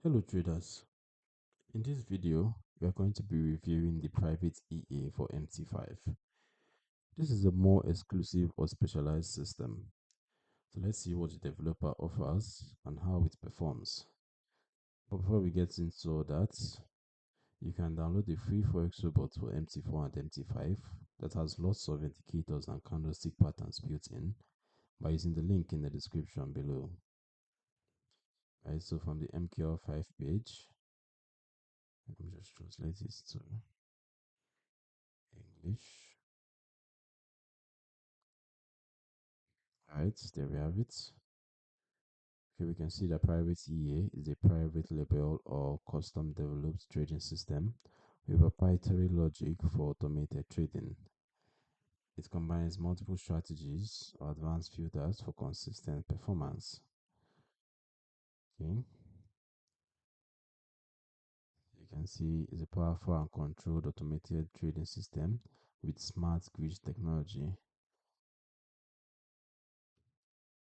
Hello traders, in this video we are going to be reviewing the Private EA for MT5. This is a more exclusive or specialized system. So let's see what the developer offers and how it performs. But before we get into all that, you can download the free Forex robot for MT4 and MT5 that has lots of indicators and candlestick patterns built in by using the link in the description below. Right, so from the MQL5 page, let me just translate this to English. Alright, there we have it. Okay, we can see that Private EA is a private label or custom developed trading system with proprietary logic for automated trading. It combines multiple strategies or advanced filters for consistent performance. Okay, you can see it's a powerful and controlled automated trading system with smart grid technology.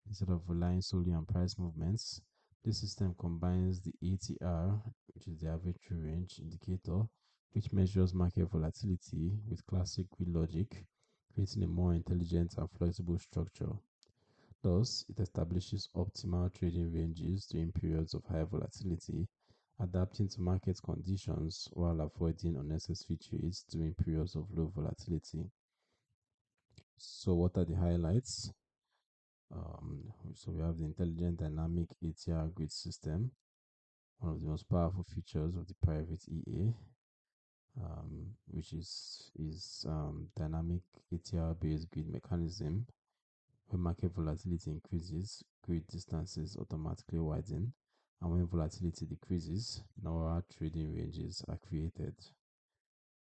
Instead of relying solely on price movements, this system combines the ATR, which is the average true range indicator, which measures market volatility, with classic grid logic, creating a more intelligent and flexible structure. Thus, it establishes optimal trading ranges during periods of high volatility, adapting to market conditions while avoiding unnecessary trades during periods of low volatility. So, what are the highlights? So we have the intelligent dynamic ATR grid system, one of the most powerful features of the Private EA, which is dynamic ATR based grid mechanism. When market volatility increases, grid distances automatically widen, and when volatility decreases, narrower trading ranges are created.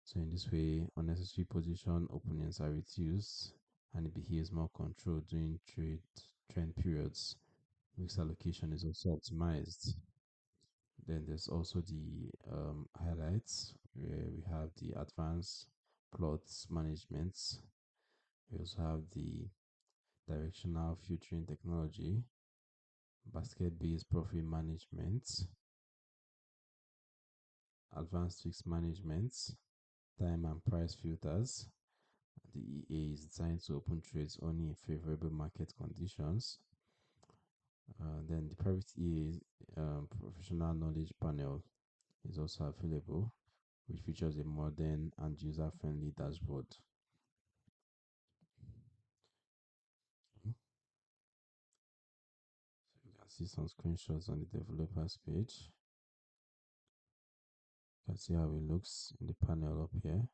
So in this way, unnecessary position openings are reduced and it behaves more controlled during trend periods. Risk allocation is also optimized. Then there's also the highlights where we have the advanced plots management. We also have the directional filtering technology, basket-based profit management, advanced risk management, time and price filters. The EA is designed to open trades only in favorable market conditions. Then the Private EA professional knowledge panel is also available, which features a modern and user-friendly dashboard. Okay. So you can see some screenshots on the developers page. You can see how it looks in the panel up here.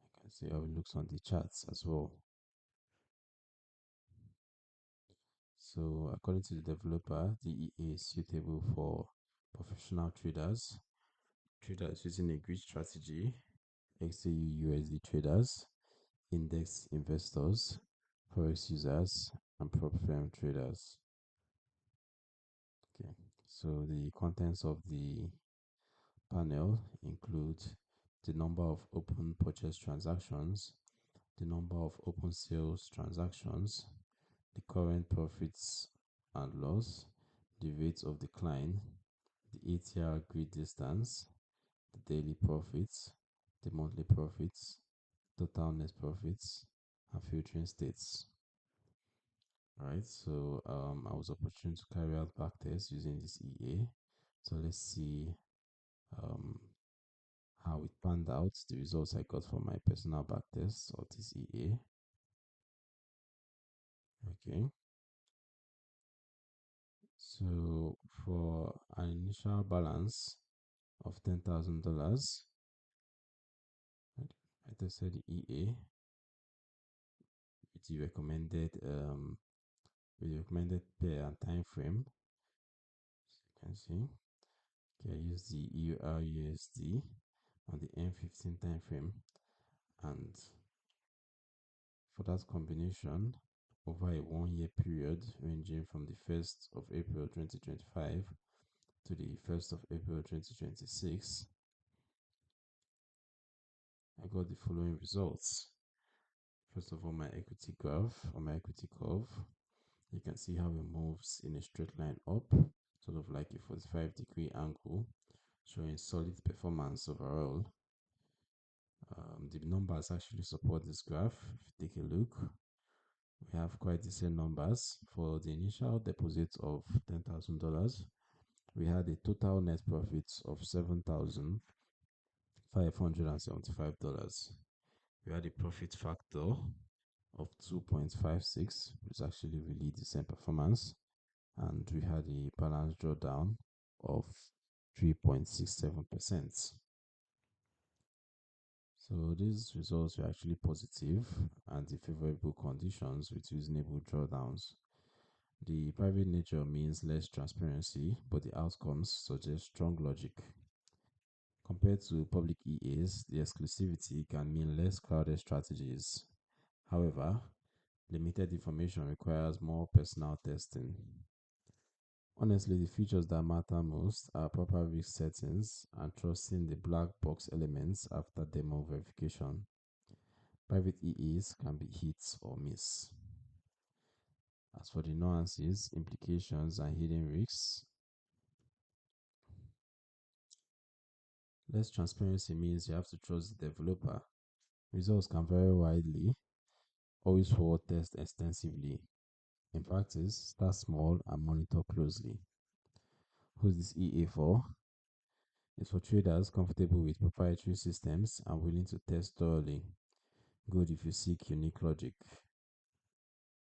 You can see how it looks on the charts as well. So according to the developer, the EA is suitable for professional traders, traders using a grid strategy, XAU USD traders, index investors, Forex users, and prop firm traders. Okay, so the contents of the panel include the number of open purchase transactions, the number of open sales transactions, the current profits and loss, the rate of decline, the ATR grid distance, the daily profits, the monthly profits, total net profits, and filtering states. Alright, so I was opportune to carry out backtests using this EA. So let's see um, how it panned out, the results I got from my personal backtest of this EA. Okay, so for an initial balance of $10,000, I tested the EA with the recommended pair and time frame. So you can see, okay, I use the EUR/USD on the M15 time frame, and for that combination over a 1 year period ranging from the 1st of April 2025 to the 1st of April 2026, I got the following results. First of all, my equity graph or my equity curve, you can see how it moves in a straight line up, sort of like a 45-degree angle, showing solid performance overall. The numbers actually support this graph. If you take a look, we have quite decent numbers. For the initial deposit of $10,000, we had a total net profit of $7,575. We had a profit factor of 2.56, which is actually really decent performance, and we had a balance drawdown of 3.67%. So these results were actually positive and the favorable conditions with reasonable drawdowns. The private nature means less transparency, but the outcomes suggest strong logic. Compared to public EAs, the exclusivity can mean less crowded strategies. However, limited information requires more personal testing. Honestly, the features that matter most are proper risk settings and trusting the black box elements after demo verification. Private EAs can be hit or miss. As for the nuances, implications, and hidden risks, less transparency means you have to trust the developer. Results can vary widely. Always forward test extensively. In practice, start small and monitor closely. Who's this EA for? It's for traders comfortable with proprietary systems and willing to test thoroughly. Good if you seek unique logic.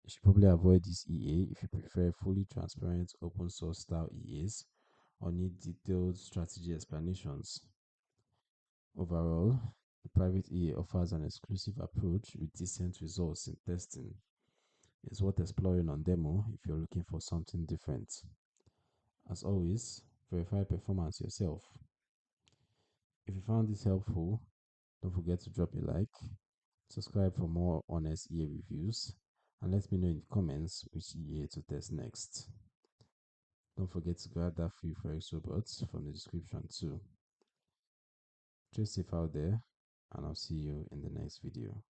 You should probably avoid this EA if you prefer fully transparent open source style EAs or need detailed strategy explanations. Overall, the private EA offers an exclusive approach with decent results in testing. It's worth exploring on demo if you're looking for something different. As always, verify performance yourself. If you found this helpful, don't forget to drop a like, subscribe for more honest EA reviews, and let me know in the comments which EA to test next. Don't forget to grab that free Forex robot from the description too. Stay safe out there, and I'll see you in the next video.